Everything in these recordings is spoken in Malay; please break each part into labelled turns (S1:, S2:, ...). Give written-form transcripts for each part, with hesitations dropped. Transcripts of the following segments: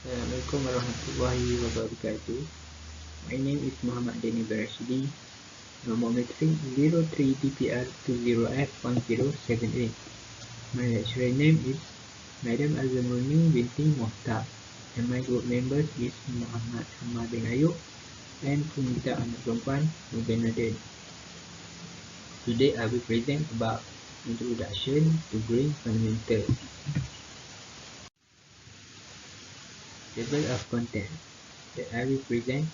S1: Assalamualaikum warahmatullahi wabarakatuh. My name is Muhammad Dani Barashidi. Nomor metrik 03DPR20F1078. My lecturer name is Madam Azamuni binti Mohtar, and my group members is Muhammad Hamad bin Ayub and Punita anak perempuan Nuben Naden. Today I will present about introduction to green fundamentals. Table of contents that I will present.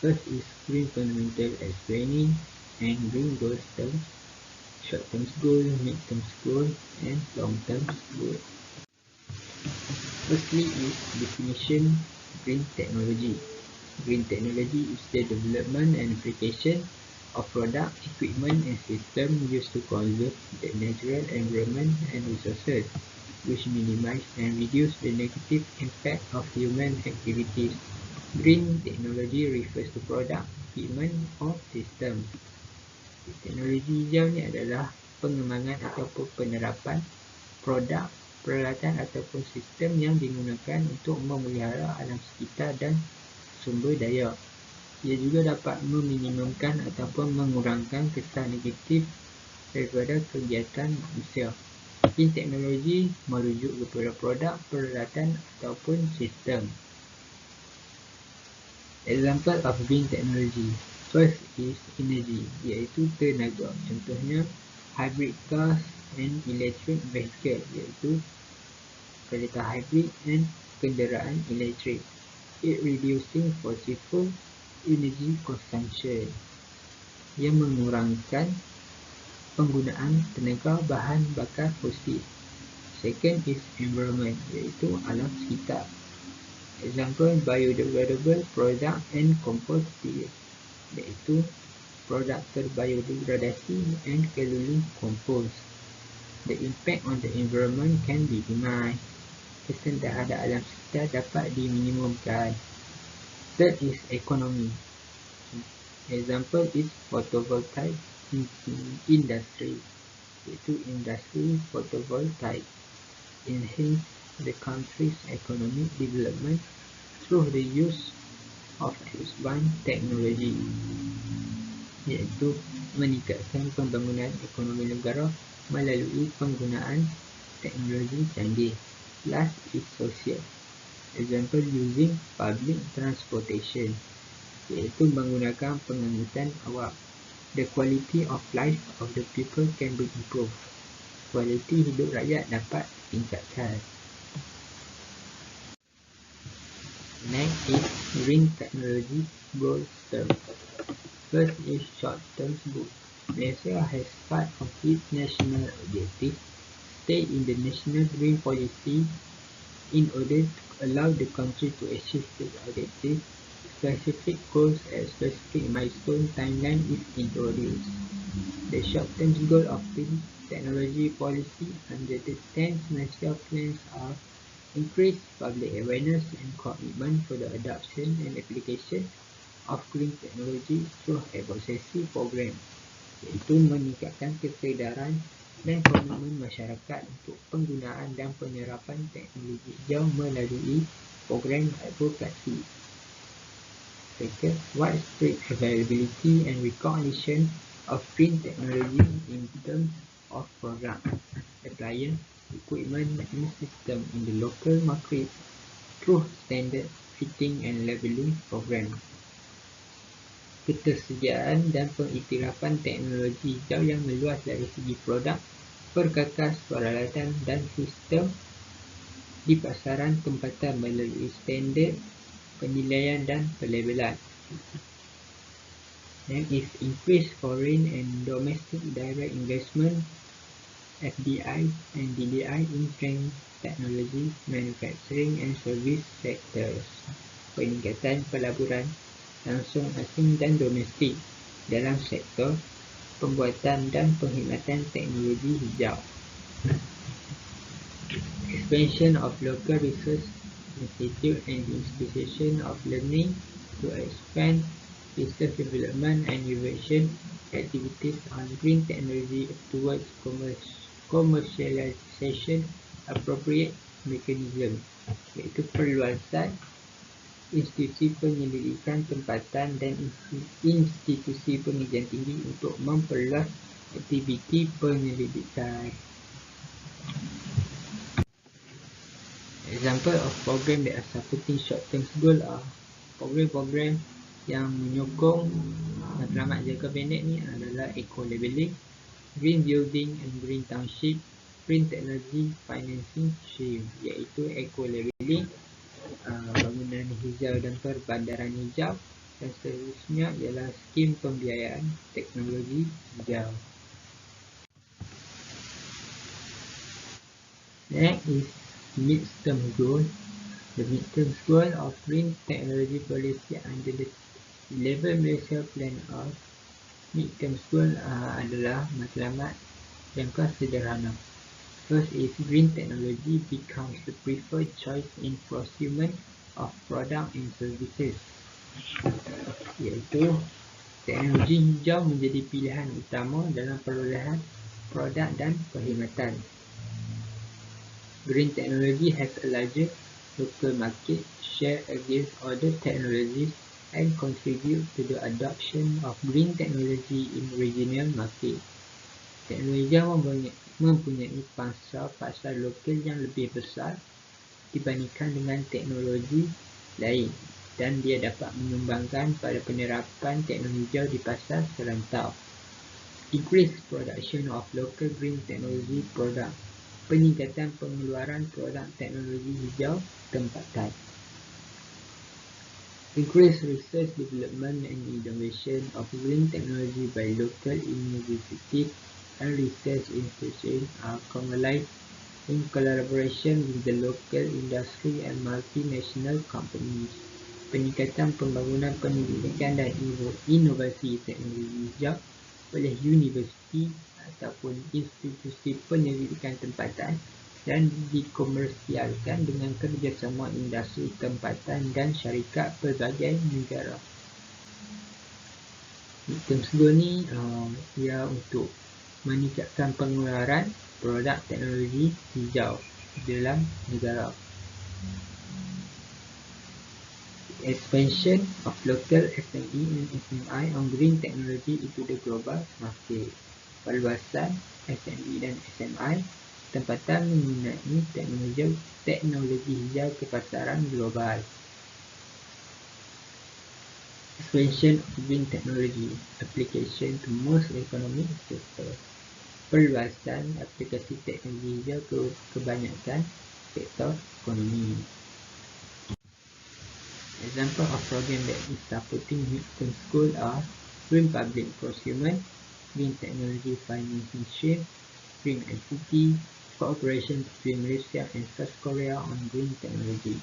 S1: First is green fundamental explaining and green goals terms, short-term goal, mid-term goal, and long-term goal. Firstly is definition green technology. Green technology is the development and application of product, equipment, and system used to conserve the natural environment and resources, which minimize and reduce the negative impact of human activities. Green technology refers to product, equipment, or system. Teknologi hijau ni adalah pengembangan ataupun penerapan produk, peralatan ataupun sistem yang digunakan untuk memelihara alam sekitar dan sumber daya. Ia juga dapat meminimumkan ataupun mengurangkan kesan negatif daripada kegiatan manusia. Green teknologi merujuk kepada produk, peralatan ataupun sistem. Example of green technology. First is energy, iaitu tenaga. Contohnya hybrid cars and electric vehicle, iaitu kereta hybrid and kenderaan elektrik. It reducing fossil fuel energy consumption, ia mengurangkan penggunaan tenaga bahan bakar fosil. Second is environment, iaitu alam sekitar. Example, biodegradable product and compost material, iaitu produk terbiodegradasi and kalori compost. The impact on the environment can be minimized. Kesan terhadap alam sekitar dapat diminimumkan. Third is economy. Example is photovoltaic industry, iaitu industri photovoltaic. Enhance the country's economic development through the use of advanced technology, iaitu meningkatkan pembangunan ekonomi negara melalui penggunaan teknologi canggih. Last is social. Example, using public transportation, iaitu menggunakan pengangkutan awam. The quality of life of the people can be improved. Kualiti hidup rakyat dapat ditingkatkan. Next is green technology goal term. First is short-term goal. Malaysia has part of its national objective stay in the national green policy. In order to allow the country to achieve the objective, specific goals and specific milestone timeline is introduced. The short-term goal of green technology policy under the 10th Malaysia plans are increase public awareness and commitment for the adoption and application of green technology through advocacy program, iaitu meningkatkan kesedaran dan komitmen masyarakat untuk penggunaan dan penyerapan teknologi hijau melalui program advokasi. Second, widespread availability and recognition of green technology in terms of product, appliance, equipment and system in the local market through standard fitting and labeling program. Ketersediaan dan pengiktirafan teknologi hijau yang meluas dari segi produk, perkakas, peralatan dan sistem di pasaran tempatan melalui standard penilaian dan pelabelan. Next is increase foreign and domestic direct investment FDI and DDI in green technology, manufacturing and service sectors. Peningkatan pelaburan langsung asing dan domestik dalam sektor pembuatan dan perkhidmatan teknologi hijau. Expansion of local research institute and institution of learning to expand research development and innovation activities on green technology towards commercialization appropriate mechanism. iaitu perluasan institusi penyelidikan tempatan dan institusi pengajian tinggi untuk memperluas aktiviti penyelidikan. Example of program that are supporting short-term goal are program-program yang menyokong matlamat jangka pendek ni adalah eco-labeling, green building and green township, green technology financing stream, iaitu eco-labeling, bangunan hijau dan perbandaran hijau, dan seterusnya ialah skim pembiayaan teknologi hijau. Next is midterm goal. The midterm goal of green technology policy under the 11 Malaysia Plan of midterm goal adalah matlamat jangka sederhana. First is green technology becomes the preferred choice in procurement of product and services, iaitu teknologi hijau menjadi pilihan utama dalam perolehan produk dan perkhidmatan. Green technology has a larger local market share against other technologies and contribute to the adoption of green technology in regional market. Teknologi hijau mempunyai pasar lokal yang lebih besar dibandingkan dengan teknologi lain, dan dia dapat menyumbangkan pada penerapan teknologi hijau di pasar serantau. Increase production of local green technology product, peningkatan pengeluaran produk teknologi hijau tempatan. Increase research, development and innovation of green technology by local universities and research institutions are formalized in collaboration with the local industry and multinational companies. Peningkatan pembangunan pendidikan dan inovasi teknologi hijau oleh universiti ataupun institusi penyelidikan tempatan dan dikomersialkan dengan kerjasama industri tempatan dan syarikat pelbagai negara. Midterm goal ni ia untuk meningkatkan pengeluaran produk teknologi hijau dalam negara. Expansion of local SME and SMI on green technology into the global market. Perluasan SME dan SMI tempatan menggunakan teknologi hijau ke pasaran global. Expansion of green technology application to most economic sectors. Perluasan aplikasi teknologi hijau ke kebanyakan sektor ekonomi. Example of program that is supporting midterm goal are green public procurement, green technology financing stream, green ICT, cooperation between Malaysia and South Korea on green technology.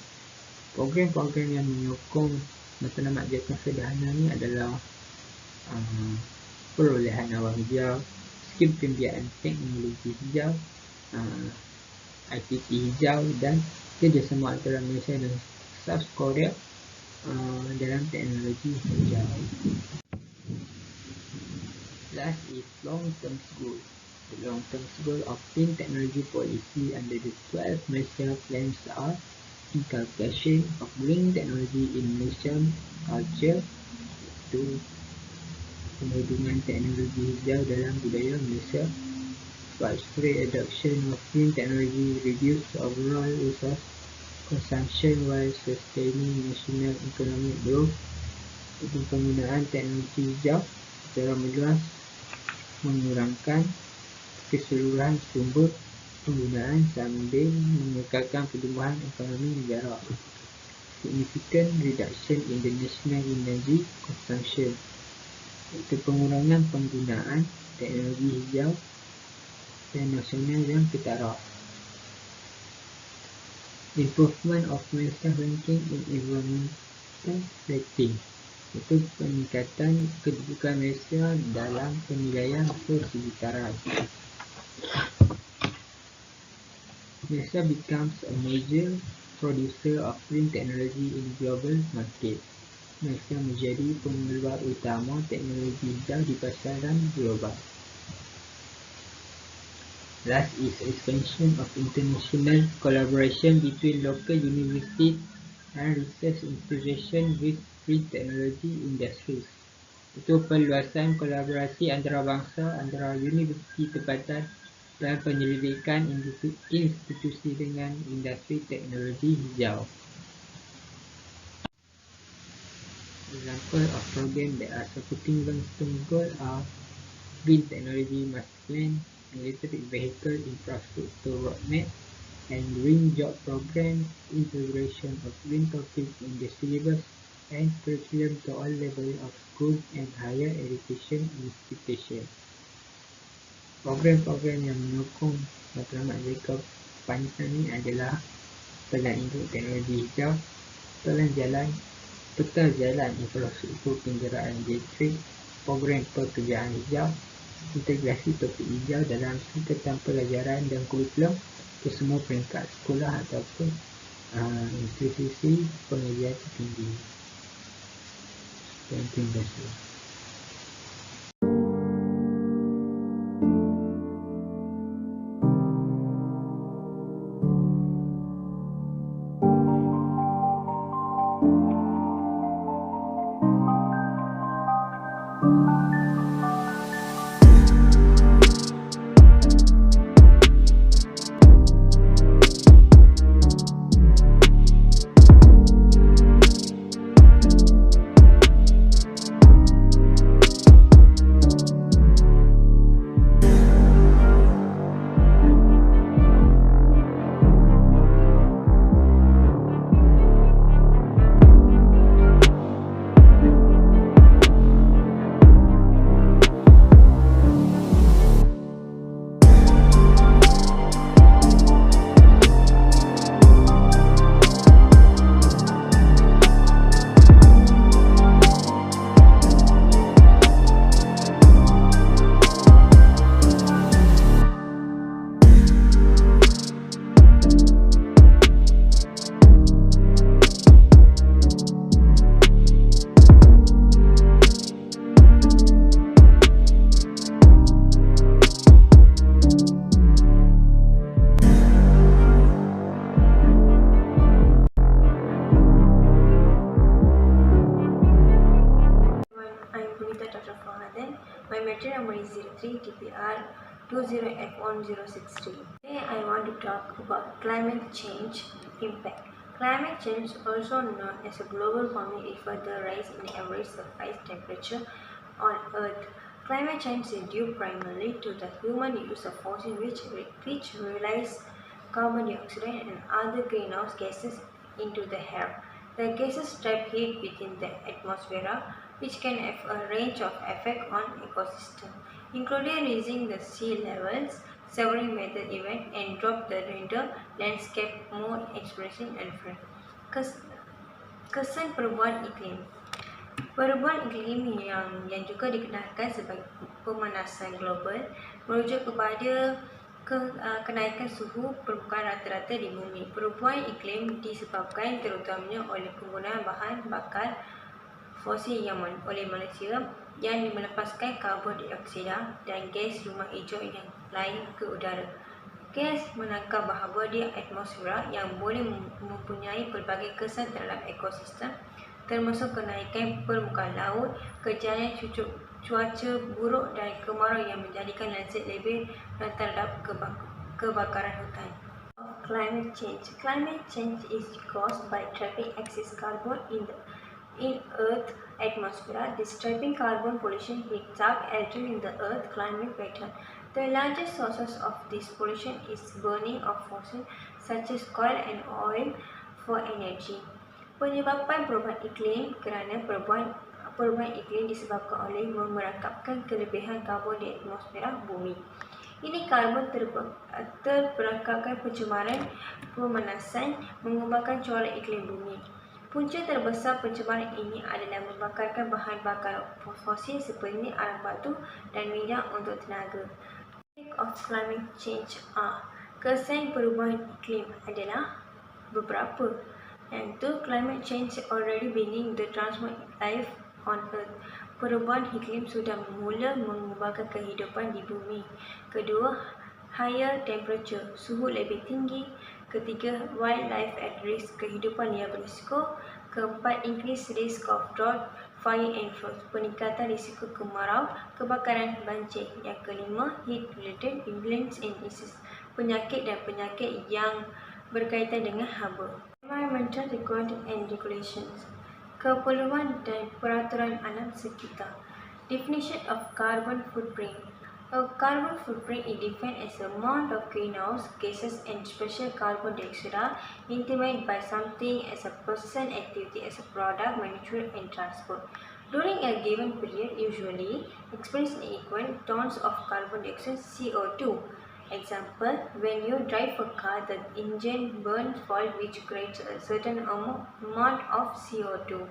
S1: Program-program yang menyokong matlamat jangka sederhana ni adalah perolehan awam hijau, skim pembiayaan teknologi hijau, ICT hijau dan kerjasama antara Malaysia dan South Korea dalam teknologi hijau. Last is long-term goal. The long-term goal of green technology policy under the 12 Malaysia plans are inculcation of green technology in Malaysian culture, iaitu penghubungan teknologi hijau dalam budaya Malaysia, widespread adoption of green technology, reduce overall resource consumption while sustaining national economic growth, iaitu penggunaan teknologi hijau secara meluas mengurangkan keseluruhan sumber penggunaan sambil mengekalkan pertumbuhan ekonomi negara. Significant reduction in the national energy consumption, iaitu pengurangan penggunaan teknologi hijau dan nasional yang ketara. Improvement of Malaysia ranking in environmental rating, iaitu peningkatan kedudukan Malaysia dalam penilaian persekitaran. Malaysia becomes a major producer of green technology in global market. Malaysia menjadi pengeluar utama teknologi hijau di pasaran global. Last is expansion of international collaboration between local universities and research institutions with green technology industries. Itu perluasan kolaborasi antarabangsa antara universiti tempatan dan penyelidikan institusi dengan industri teknologi hijau. Example of programs that are supporting long-term goals are Green Technology Master Plan, Electric Vehicle Infrastructure Roadmap, and Green Job Program, integration of green topics in the syllabus and curriculum to all levels of school and higher education institutions. Program-program yang menyokong matlamat jangka panjang ini adalah Pelan Induk Teknologi Hijau, Peta Jalan Infrastruktur Kenderaan Elektrik, Program Pekerjaan Hijau, integrasi topik hijau dalam sukatan pelajaran dan kurikulum ke semua peringkat sekolah ataupun institusi pengajian tinggi. Terima kasih.
S2: My material number is 03 TPR 20F1063. Today I want to talk about climate change impact. Climate change, also known as a global warming, is further rise in average surface temperature on Earth. Climate change is due primarily to the human use of fossils which release carbon dioxide and other greenhouse gases into the air. The gases trap heat within the atmosphere, which can have a range of effects on ecosystem, including raising the sea levels, severing weather events, and drop the render landscape more expressing and friend. Kesan perubahan iklim. Perubahan iklim yang juga dikenalkan sebagai pemanasan global merujuk kepada kenaikan suhu permukaan rata-rata di bumi. Perubahan iklim disebabkan terutamanya oleh penggunaan bahan bakar fosil oleh manusia yang melepaskan karbon dioksida dan gas rumah hijau yang lain ke udara. Gas menangkap bahawa di atmosfera yang boleh mempunyai pelbagai kesan terhadap ekosistem, termasuk kenaikan permukaan laut, kejadian cuaca buruk dan kemarau yang menjadikan landscape lebih rentan terhadap kebakaran hutan. Climate change. Climate change is caused by trapping excess carbon in Earth's atmosphere. This trapping carbon pollution heats up, altering the Earth's climate pattern. The largest sources of this pollution is burning of fossils such as coal and oil for energy. Penyebabkan perubahan iklim kerana perubahan iklim disebabkan oleh memerangkapkan kelebihan karbon di atmosfera bumi. Ini karbon terperangkapkan pencemaran pemanasan mengubahkan corak iklim bumi. Punca terbesar pencemaran ini adalah membakarkan bahan bakar fosil seperti arang batu dan minyak untuk tenaga. Of climate change kesan perubahan iklim adalah beberapa. And two, climate change already beginning to transform life on Earth. Perubahan iklim sudah mula mengubahkan kehidupan di bumi. Kedua, higher temperature, suhu lebih tinggi. Ketiga, wildlife at risk, kehidupan yang berisiko. Keempat, increased risk of drought, fire and frost, peningkatan risiko kemarau, kebakaran, banjir. Yang kelima, heat-related influence and disease, penyakit dan penyakit yang berkaitan dengan haba. Environmental requirement and regulations, keperluan dan peraturan alam sekitar. Definition of carbon footprint. A carbon footprint is defined as the amount of greenhouse gases and special carbon dioxide emitted by something as a person activity as a product, manufacture and transport. During a given period, usually expressed in equal tons of carbon dioxide CO2. Example, when you drive a car, the engine burns fuel which creates a certain amount of CO2.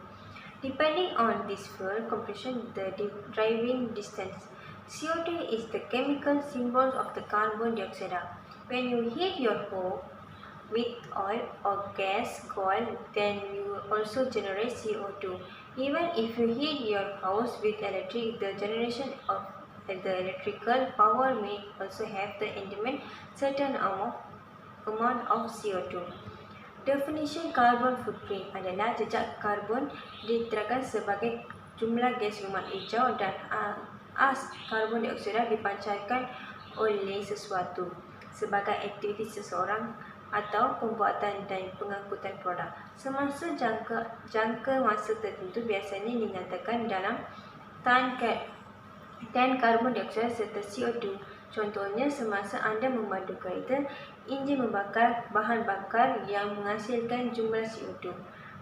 S2: Depending on this fuel composition, the driving distance. CO2 is the chemical symbol of the carbon dioxide. When you heat your home with oil or gas coal, then you also generate CO2. Even if you heat your house with electric, the generation of the electrical power may also have the element certain amount of CO2. Definition carbon footprint adalah jejak karbon diterangkan sebagai jumlah gas rumah hijau dan as karbon dioksida dipancarkan oleh sesuatu sebagai aktiviti seseorang atau pembuatan dan pengangkutan produk. Semasa jangka masa tertentu biasanya dinyatakan dalam tan karbon dioksida serta CO2. Contohnya, semasa anda memandu kereta, enjin membakar bahan bakar yang menghasilkan jumlah CO2.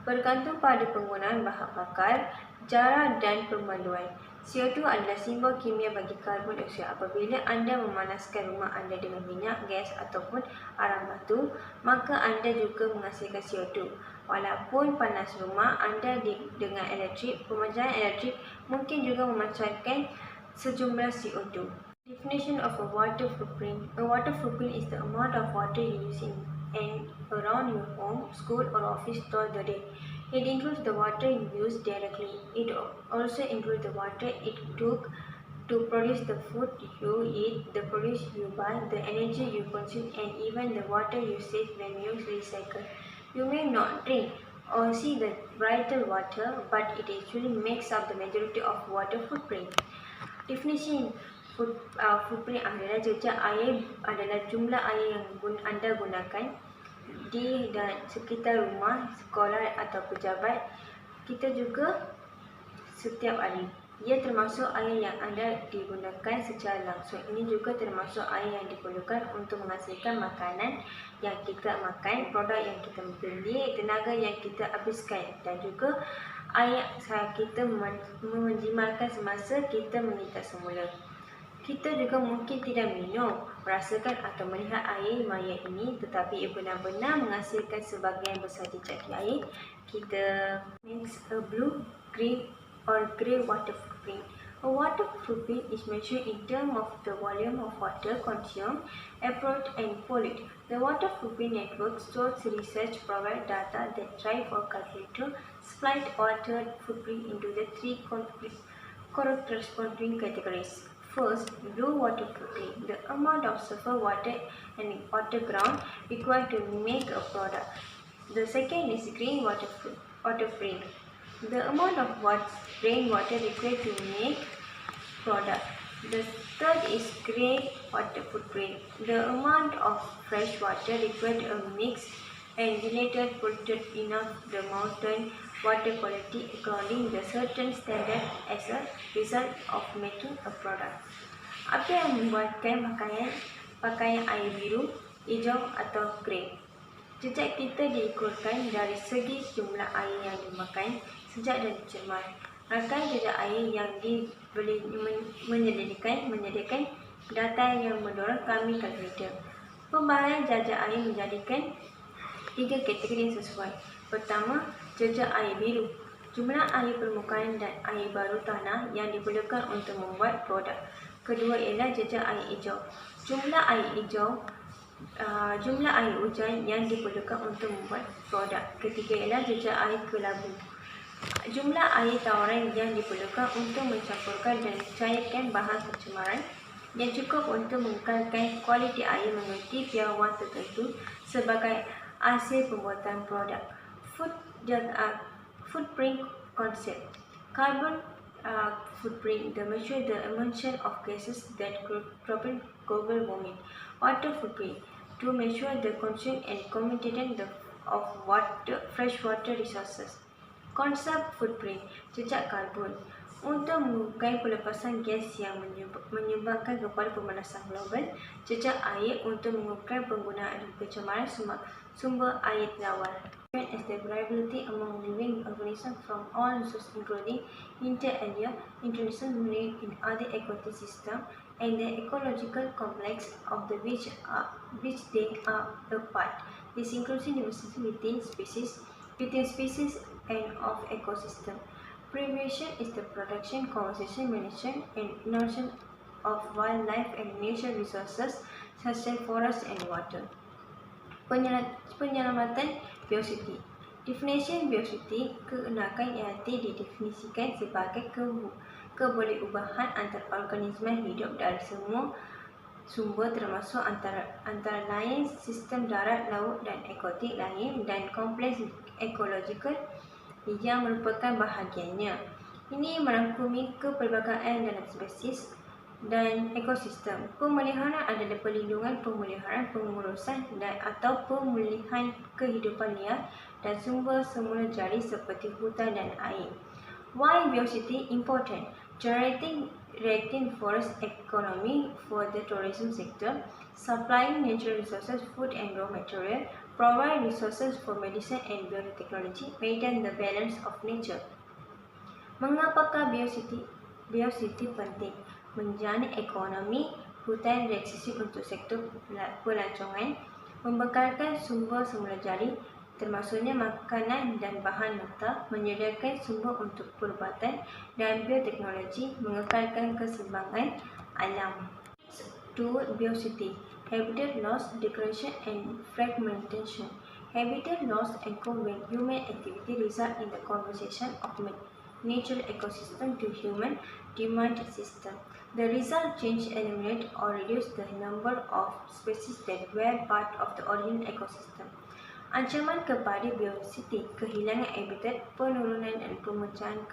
S2: Bergantung pada penggunaan bahan bakar, jarak dan pemanduan. CO2 adalah simbol kimia bagi karbon dioksida. Apabila anda memanaskan rumah anda dengan minyak, gas ataupun arang batu, maka anda juga menghasilkan CO2. Walaupun panas rumah anda dengan elektrik, pemancaran elektrik mungkin juga memancarkan sejumlah CO2. Definition of a water footprint. A water footprint is the amount of water you use in and around your home, school or office throughout the day. It includes the water you use directly. It also includes the water it took to produce the food you eat, the produce you buy, the energy you consume, and even the water you save when you recycle. You may not drink or see the vital water, but it actually makes up the majority of water footprint. Definition footprint adalah jejak air adalah jumlah air yang anda gunakan di dan sekitar rumah, sekolah atau pejabat kita juga setiap hari. Ia termasuk air yang anda digunakan secara langsung. Ini juga termasuk air yang diperlukan untuk menghasilkan makanan yang kita makan, produk yang kita beli, tenaga yang kita habiskan dan juga air kita menjimatkan semasa kita mengintak semula. Kita juga mungkin tidak minum, merasakan atau melihat air maya ini, tetapi ia benar-benar menghasilkan sebahagian besar jejak di air kita. Next, a blue, green or grey water footprint. A water footprint is measured in terms of the volume of water consumed, absorbed and polluted. The water footprint network stores research provide data that try for calculator split water footprint into the three corresponding categories. First, blue water footprint, the amount of surface water and water ground required to make a product. The second is green water footprint, the amount of rainwater required to make product. The third is grey water footprint, the amount of fresh water required to mix and generated polluted enough the mountain water quality according to certain standard as a result of making a product. Apa yang membuatkan pakaian air biru, hijau atau grey? Jejak kita diukurkan dari segi jumlah air yang dimakan, sejak dan cermat. Rangkaian jejak air yang menyediakan data yang mendorong kami kalkulator. Pembahagian jejak air menjadikan 3 kategori yang sesuai. Pertama, jejak air biru, jumlah air permukaan dan air baru tanah yang diperlukan untuk membuat produk. Kedua ialah jejak air hijau, jumlah air hujan yang diperlukan untuk membuat produk. Ketiga ialah jejak air kelabu, jumlah air tawaran yang diperlukan untuk mencampurkan dan cairkan bahan pencemaran yang cukup untuk mengekalkan kualiti air mengikuti piawai tertentu sebagai hasil pembuatan produk. Footprint concept. Carbon footprint, the measure the emission of gases that contribute global warming. Water footprint, to measure the consumption and contamination of freshwater resources. Konsep footprint, jejak karbon, untuk mengukai pelepasan gas yang menyumbangkan kepada pemanasan global. Jejak air, untuk mengukai penggunaan dan pencemaran sumber air tawar. As the variability among living organisms from all sources including inter area, international marine and other aquatic systems, and the ecological complex of the which they are a part. This includes diversity within species and of ecosystem. Preservation is the protection, conservation, management, and nourishment of wildlife and natural resources such as forest and water. Penyelamatan biositi. Definisi biositi, kegunakan IAT didefinisikan sebagai kebolehubaan antara organisma hidup dari semua sumber termasuk antara lain sistem darat, laut dan akuatik lain dan kompleks ekologikal yang merupakan bahagiannya. Ini merangkumi kepelbagaian dalam spesies dan ekosistem. Pemeliharaan adalah perlindungan, pemeliharaan, pengurusan dan atau pemulihan kehidupan liar dan sumber semula jari seperti hutan dan air. Why biosity important? Generating forest economy for the tourism sector, supplying natural resources, food and raw material, provide resources for medicine and biotechnology, maintain the balance of nature. Mengapakah biosity penting? Menjana ekonomi hutan reaksi untuk sektor pelancongan, membekalkan sumber semula jari, termasuknya makanan dan bahan mentah, menyediakan sumber untuk perubatan dan bioteknologi, mengekalkan keseimbangan alam. 2. Biosity, habitat loss, degradation and fragmentation. Habitat loss occurs when human activity result in the conversion of natural ecosystem to human demand system. The result change, eliminate or reduce the number of species that were part of the original ecosystem. Ancaman kepada biosity, kehilangan habitat, penurunan dan pemecahan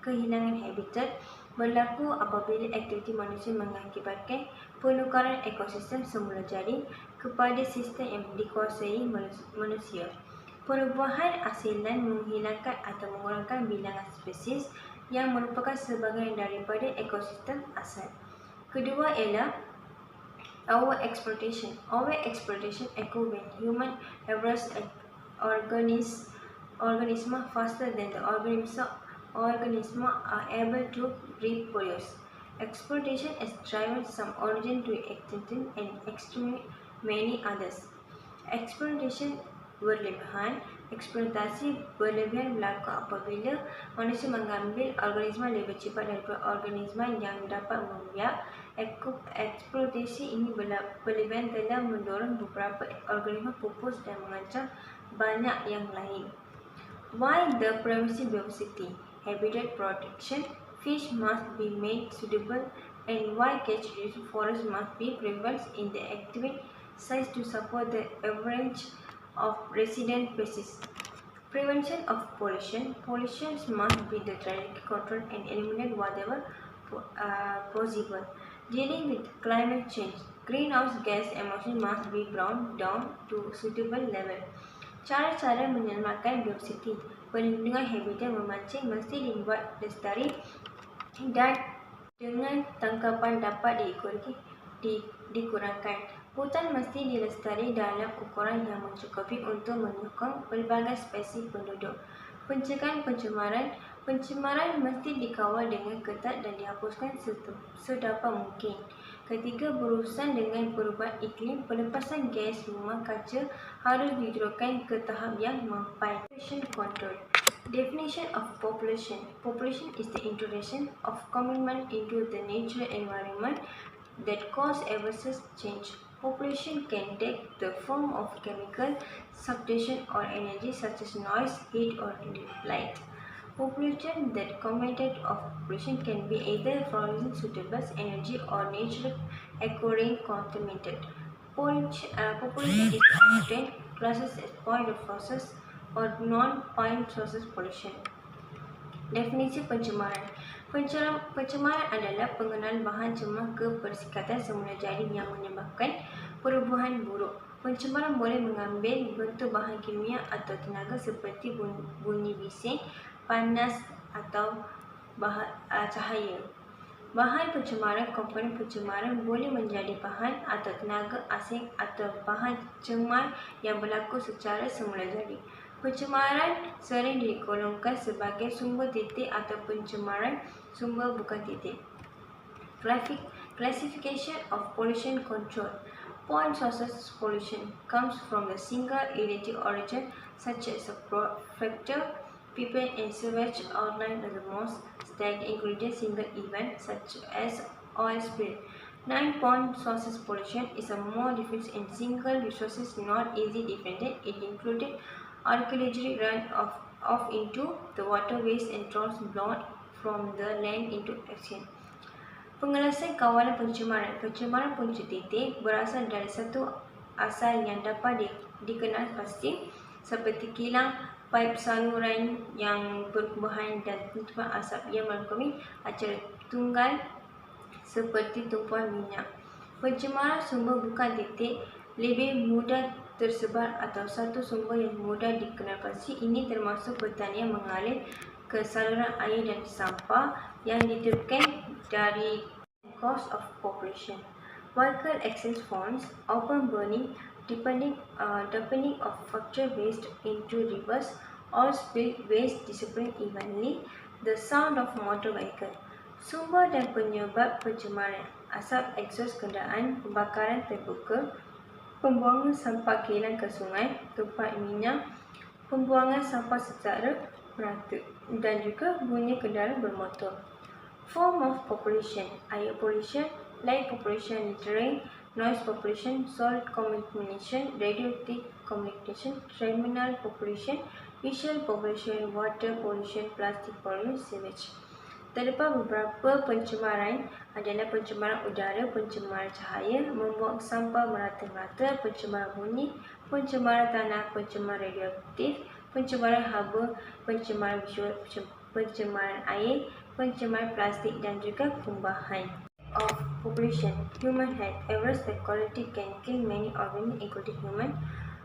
S2: kehilangan habitat berlaku apabila aktiviti manusia mengakibatkan penukaran ekosistem semula jadi kepada sistem yang dikuasai manusia. Perubahan hasilan menghilangkan atau mengurangkan bilangan spesies yang merupakan sebahagian daripada ekosistem asal. Kedua ialah overexploitation. Overexploitation occurs when human harvest organism faster than the organism are able to reproduce. Exploitation has driven some origin to extinction and exterminate many others. Exploitation berlebihan. Eksploitasi berlebihan berlaku apabila manusia mengambil organisma lebih cepat daripada organisma yang dapat membiak. Eksploitasi ini berlebihan telah mendorong beberapa organisma pupus dan mengancam banyak yang lain. Why the privacy biosity? Habitat protection. Fish must be made suitable and wild catch reduced forest must be preserved in the active size to support the average of resident species. Prevention of pollution. Pollution must be drastically controlled and eliminated whatever possible. Dealing with climate change. Greenhouse gas emissions must be brought down to suitable level. Cara-cara menyelamatkan biosity. Perlindungan habitat memancing mesti dibuat lestari dan dengan tangkapan dapat dikurangkan. Hutan mesti dilestari dalam ukuran yang mencukupi untuk menyokong pelbagai spesies penduduk. Pencegahan pencemaran. Pencemaran mesti dikawal dengan ketat dan dihapuskan sedapat mungkin. Ketiga, berurusan dengan perubahan iklim, pelepasan gas rumah kaca harus diteruskan ke tahap yang mampai. Population control. Definition of population. Population is the introduction of commitment into the natural environment that cause adverse change. Population can take the form of chemical substitution or energy such as noise, heat or light. Population that committed of population can be either frozen suitable energy or naturally occurring contaminated. Population is often classed as point of sources or non-point sources pollution. Definisi pencemaran. Pencemaran adalah pengenalan bahan cemar ke persikatan semula jadi yang menyebabkan perubahan buruk. Pencemaran boleh mengambil bentuk bahan kimia atau tenaga seperti bunyi bising, panas atau cahaya. Bahan pencemaran komponen pencemaran boleh menjadi bahan atau tenaga asing atau bahan cemar yang berlaku secara semula jadi. Pencemaran sering digolongkan sebagai sumber titik atau pencemaran sumber bukan titik. Classification of pollution control. Point sources pollution comes from a single irradiated origin such as a factor, pipette and sewage outline as the most stacked including single event such as oil spill. 9-point sources pollution is a more diffuse and single resources not easy defended. It included archaeology run off into the waterways and trolls blown from the land into ocean. Pengelasan kawalan pencemaran. Pencemaran punca titik berasal dari satu asal yang dapat dikenal pasti seperti kilang, paip saluran yang berkubahan dan tumpuan asap yang melengkapi acara tunggal seperti tumpuan minyak. Pencemaran sumber bukan titik lebih mudah tersebar atau satu sumber yang mudah dikenal pasti. Ini termasuk pertanian mengalir ke saluran air dan sampah yang diterapkan dari cause of population. Vehicle exchange forms, open burning, depending of factor waste into rivers, or spill waste disappearing evenly, the sound of motor vehicle. Sumber dan penyebab pencemaran, asap exhaust kenderaan, pembakaran terbuka, pembuangan sampah kilang ke sungai, tumpuan minyak, pembuangan sampah secara merata dan juga bunyi kenderaan bermotor. Form of population, air pollution, light population, littering, noise population, soil contamination, radioactive contamination, terminal population, visual population, water pollution, plastic pollution, sewage. Terdapat beberapa pencemaran adalah pencemaran udara, pencemaran cahaya, membuang sampah merata-rata, pencemaran bunyi, pencemaran tanah, pencemaran radioaktif, pencemaran haba, pencemaran visual, pencemaran air, pencemaran plastik dan juga kumbahan. Of population, human health, average air quality can kill many organisms including human.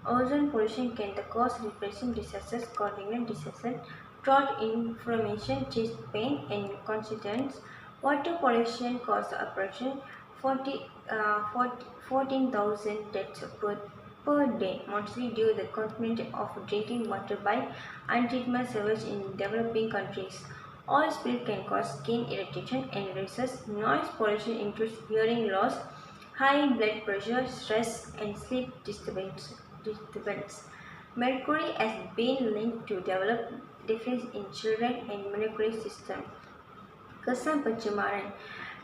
S2: Ozone pollution can cause respiratory diseases, coronary diseases, throat inflammation, chest pain, and constituents. Water pollution causes approximately 14,000 deaths per day, mostly due to the contamination of drinking water by untreated sewage in developing countries. Oil spill can cause skin irritation and races. Noise pollution includes hearing loss, high blood pressure, stress, and sleep disturbance. Mercury has been linked to develop deficiency in children and mercury system. Kesan pencemaran.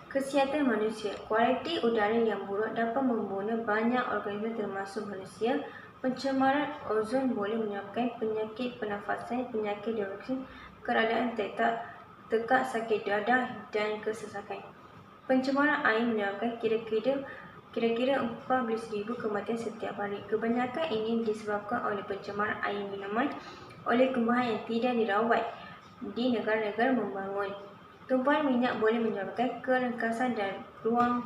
S2: Kesihatan manusia. Kualiti udara yang buruk dapat membunuh banyak organisma termasuk manusia. Pencemaran ozon boleh menyebabkan penyakit pernafasan, penyakit dioksin, keadaan tekak, sakit dadah dan kesesakan. Pencemaran air menyebabkan kira-kira 14,000 kematian setiap hari. Kebanyakan ini disebabkan oleh pencemaran air minuman oleh kumbahan yang tidak dirawat di negara-negara membangun. Tumpahan minyak boleh menyebabkan kerengkasan dan ruang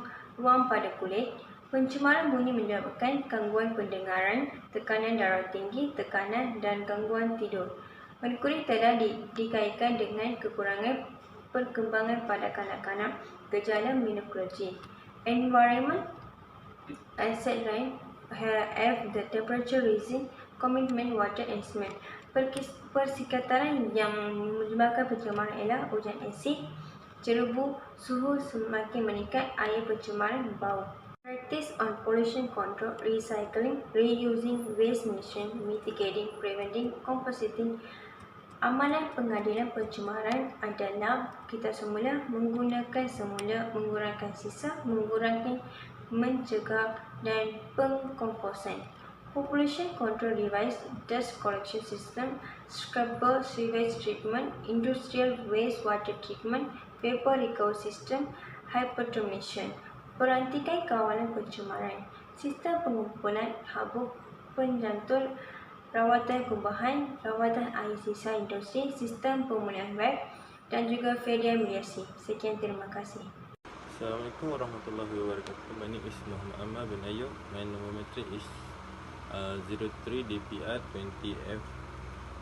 S2: pada kulit. Pencemaran bunyi menyebabkan gangguan pendengaran, tekanan darah tinggi, tekanan dan gangguan tidur. Merkuri telah dikaitkan dengan kekurangan perkembangan pada kanak-kanak, gejala minukologi. Environment asset rain have the temperature rising, commitment water and smell. Persekitaran yang menyebabkan pencemaran ialah hujan asid, cerubu, suhu semakin meningkat, air pencemaran, bau. Practice on pollution control, recycling, reusing waste management, mitigating, preventing, compositing. Amalan pengadilan pencemaran adalah kita semula menggunakan semula, mengurangkan sisa, mencegah dan pengkomposan. Population control device, dust collection system, scrubber sewage treatment, industrial wastewater treatment, vapor recovery system, hyperautomation, perantikai kawalan pencemaran, sistem pengumpulan habuk penjantul, rawatan kumbahan, rawatan air sisa industri, sistem pemulihan web dan juga media mediasi. Sekian, terima kasih.
S3: Assalamualaikum warahmatullahi wabarakatuh. My name is Muhammad Ammar bin Ayub. My number is 03DPR20F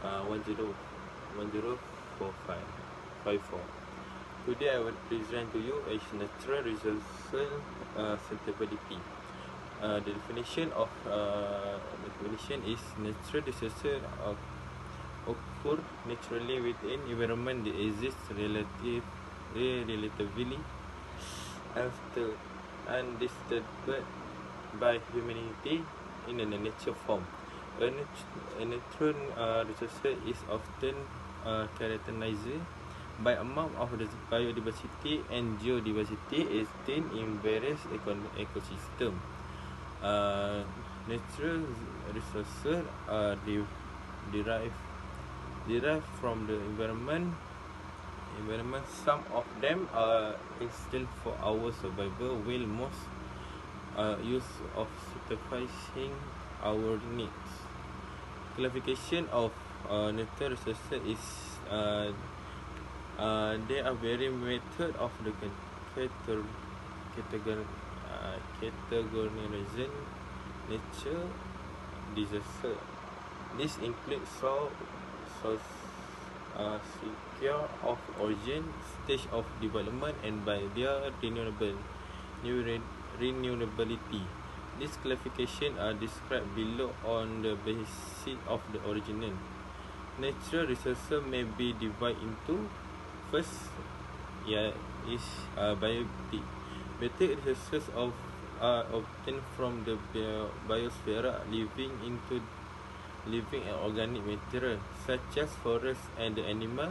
S3: 10104554. Today I will present to you a natural resource sustainability. The definition is natural resources occur naturally within environment that exists relatively after undisturbed by humanity in a nature form. A natural resource is often characterized by amount of biodiversity and geodiversity existing in various ecosystems. Natural resources are derived from the environment. Some of them are essential for our survival, while most use of satisfying our needs. Classification of natural resources is there are various methods of the categorization nature disaster. This includes secure of origin, stage of development, and by their renewability. These classifications are described below on the basis of the original. Natural resources may be divided into first, biotic. Biotic resources are obtained from the biosphere, living and organic material such as forests and the animal,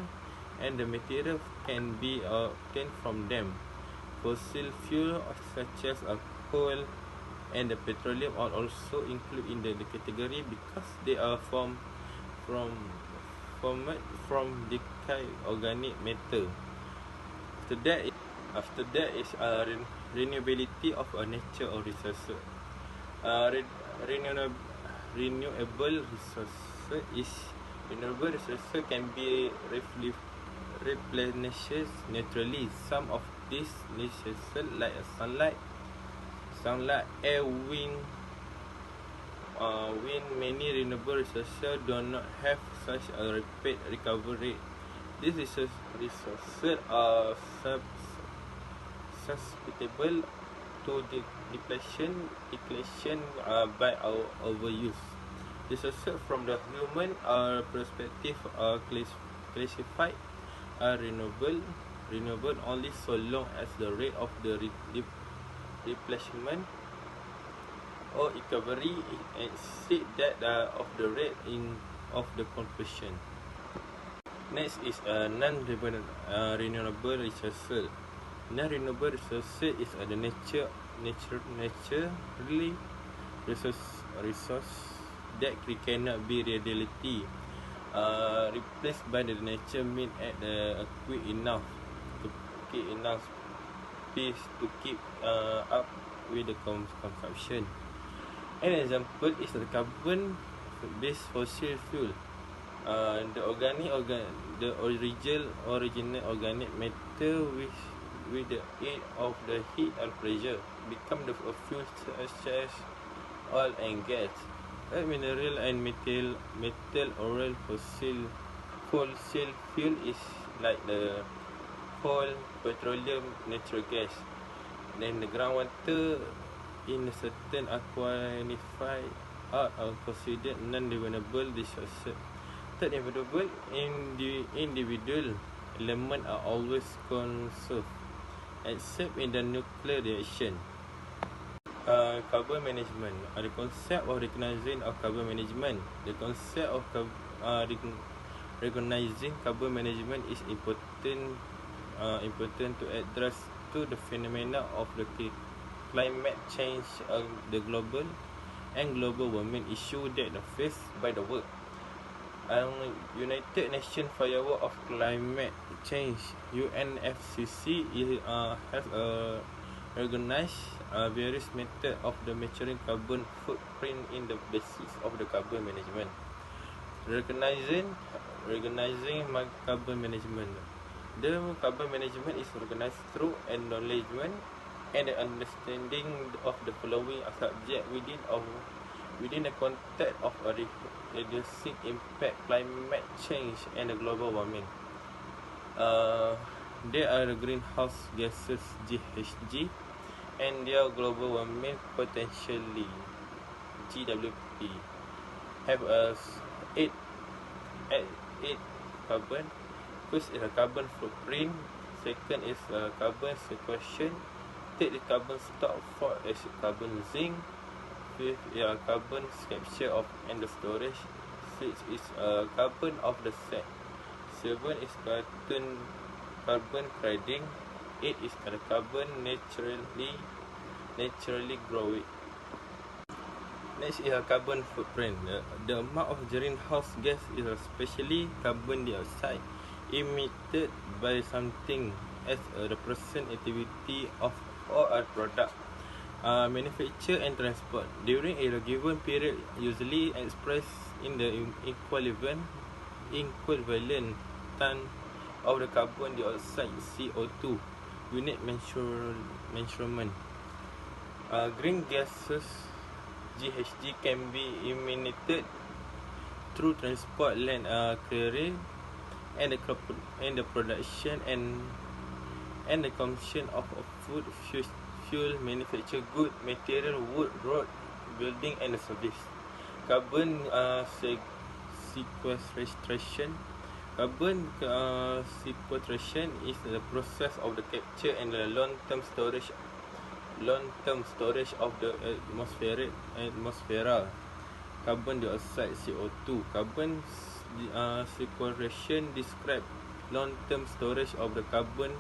S3: and the material can be obtained from them. Fossil fuel such as coal and the petroleum are also included in the category because they are formed from decayed organic matter. After that is renewability of a nature or resources. Renewable resources can be replenished naturally. Some of these resources like sunlight, air, wind. Many renewable resources do not have such a rapid recovery rate. These resources are susceptible to depletion by our overuse. Resources from the human perspective are classified as renewable only so long as the rate of the replenishment or recovery exceeds that of the rate of the consumption. Next is non-renewable resources. Non-renewable resources is the naturally resource that cannot be readily replaced by the nature mean at the quick enough space to keep up with the consumption. An example is the carbon-based fossil fuel. The original organic matter with the aid of the heat and pressure become the fuel such as oil and gas. Mineral and metal oil fossil fuel is like the coal, petroleum, natural gas. Then the groundwater in a certain aquanified are considered non-renewable resources. Third, individual elements are always conserved, except in the nuclear reaction. Carbon management. The concept of recognizing of carbon management. The concept of recognizing carbon management is important to address to the phenomena of the climate change, the global and global warming issue that are faced by the world. United Nations Firewall of Climate Change (UNFCCC) has organized various methods of the measuring carbon footprint in the basis of the carbon management. Recognizing carbon management. The carbon management is organized through acknowledgement and the understanding of the following subject within the context of reducing impact climate change and the global warming. There are the greenhouse gases GHG and their global warming potentially GWP have eight carbon. First is a carbon footprint, second is carbon sequestration, third is carbon stock, fourth is carbon zinc, fifth is carbon capture of and the storage, sixth is carbon of the set, seven is carbon trading, eight is carbon naturally growing. Next is a carbon footprint. The amount of greenhouse gas is especially carbon dioxide emitted by something as the present activity of all our product, manufacture and transport during a given period, usually expressed in the equivalent ton of the carbon dioxide CO2 unit measurement. Green gases GHG can be eliminated through transport, land clearing, and the production and the consumption of food, fuel, manufactured good material, wood, road, building, and service. Carbon sequestration. Carbon sequestration is the process of the capture and the long-term storage of the atmosphere carbon dioxide CO2. Carbon sequestration describes long-term storage of the carbon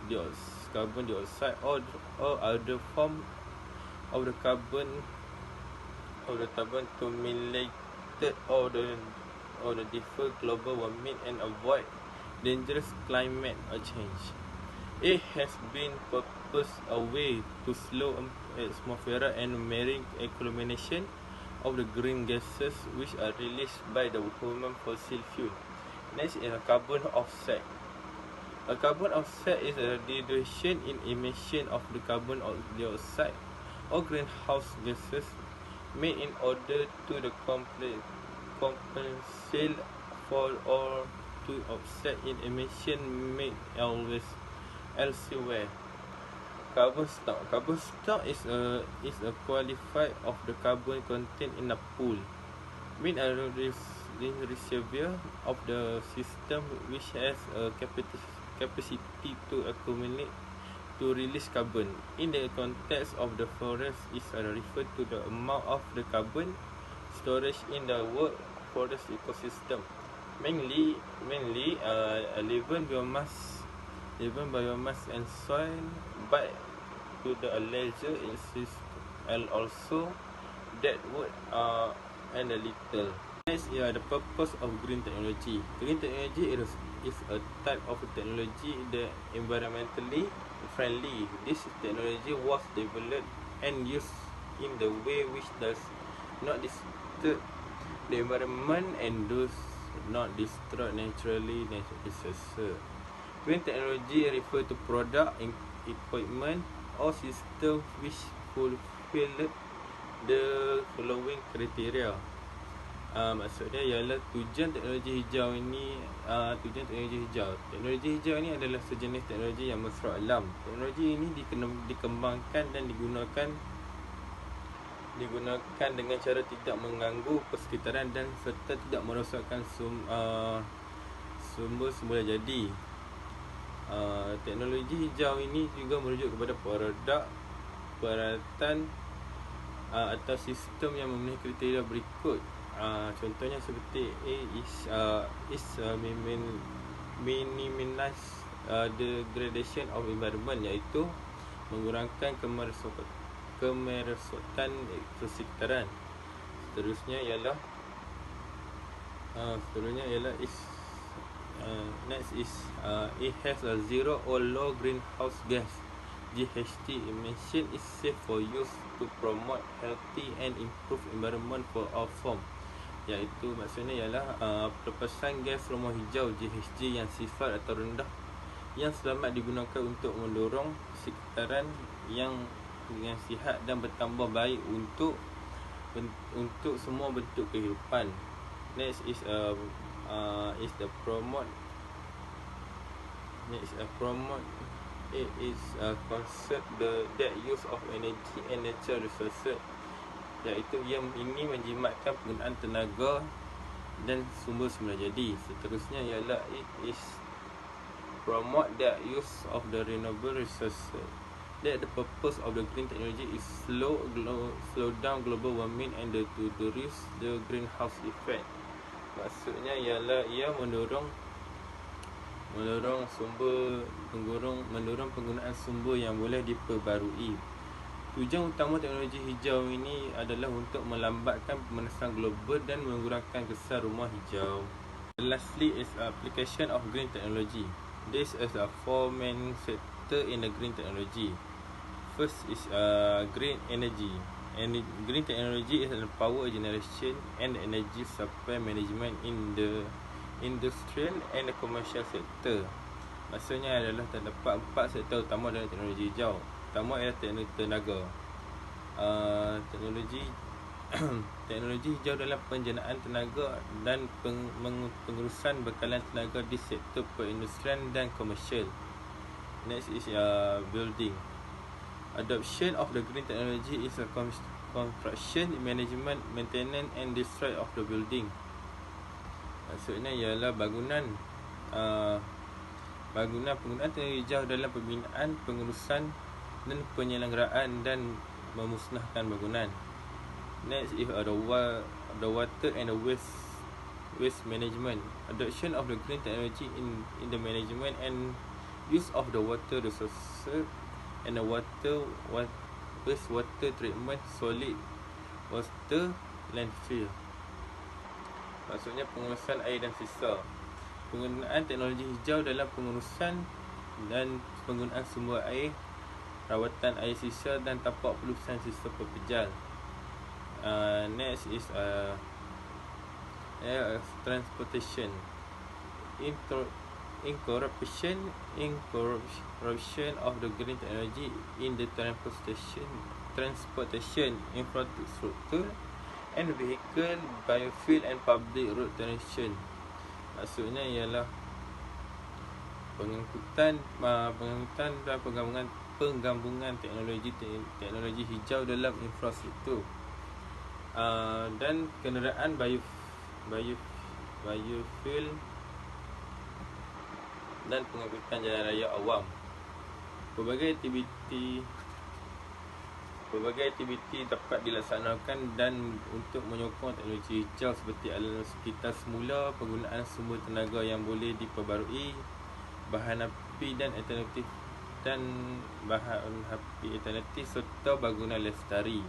S3: dioxide or other form of the carbon to mitigate or the defer global warming and avoid dangerous climate change. It has been proposed a way to slow atmosphere and marine accumulation of the green gases which are released by the human fossil fuel. Next is a carbon offset. A carbon offset is a reduction in emission of the carbon dioxide or greenhouse gases made in order to compensate for or to offset in emission made elsewhere. Carbon stock is a qualifier of the carbon content in a pool, mean a reservoir of the system which has a capacity to accumulate to release carbon. In the context of the forest is referred to the amount of the carbon storage in the world forest ecosystem, mainly living biomass and soil, but to the leisure exist and also that would and a little. Next is the purpose of green technology. Green technology is a type of technology that environmentally friendly. This technology was developed and used in the way which does not disturb the environment and does not destroy natural resources. Green technology refer to product, equipment or system which fulfill the following criteria. Maksudnya ialah tujuan teknologi hijau ini Teknologi hijau ini adalah sejenis teknologi yang mesra alam. Teknologi ini dikembangkan dan digunakan dengan cara tidak mengganggu persekitaran dan serta tidak merosakkan sumber semula jadi. Teknologi hijau ini juga merujuk kepada produk, peralatan atau sistem yang memenuhi kriteria berikut. Contohnya seperti minimize degradation of environment, iaitu mengurangkan kemerosotan persekitaran. Seterusnya ialah it has a zero or low greenhouse gas GHG emission is safe for use to promote healthy and improve environment for all form, iaitu maksudnya ialah pelepasan gas rumah hijau GHG yang sifat atau rendah yang selamat digunakan untuk mendorong sekitaran yang sihat dan bertambah baik untuk semua bentuk kehidupan. Next is the promote. It is a concept that use of energy and natural resources, iaitu ini menjimatkan penggunaan tenaga dan sumber semula jadi. Seterusnya ialah it is promote the use of the renewable resources. That the purpose of the green technology is slow down global warming and to reduce the greenhouse effect. Maksudnya ialah ia mendorong penggunaan sumber yang boleh diperbarui. Tujuan utama teknologi hijau ini adalah untuk melambatkan pemanasan global dan mengurangkan kesan rumah hijau. Lastly is application of green technology. This is a four main sector in the green technology. First is green energy. Green technology is power generation and energy supply management in the industrial and the commercial sector. Maksudnya adalah terdapat 4 sektor utama dalam teknologi hijau. Pertama ialah teknologi tenaga. Teknologi hijau dalam penjenaan tenaga dan pengurusan bekalan tenaga di sektor perindustrian dan komersial. Next is building. Adoption of the green technology is a construction, management, maintenance and destroy of the building. Maksudnya ialah penggunaan teknologi hijau dalam pembinaan, pengurusan dan penyelenggaraan dan memusnahkan bangunan. Next is the water and the waste management. Adoption of the green technology in the management and use of the water resources and the wastewater treatment, solid water landfill. Maksudnya pengurusan air dan sisa. Penggunaan teknologi hijau dalam pengurusan dan penggunaan sumber air, rawatan air sisa dan tapak pelurusan sisa pepejal. Next is transportation. Incorporation of the green technology in the transportation infrastructure and vehicle, biofuel and public road transportation. Maksudnya ialah pengangkutan dan penggabungan teknologi hijau dalam infrastruktur dan kenderaan biofuel dan pengangkutan jalan raya awam. Pelbagai aktiviti dapat dilaksanakan dan untuk menyokong teknologi hijau seperti alam sekitar semula, penggunaan sumber tenaga yang boleh diperbarui, bahan api alternatif serta bangunan lestari.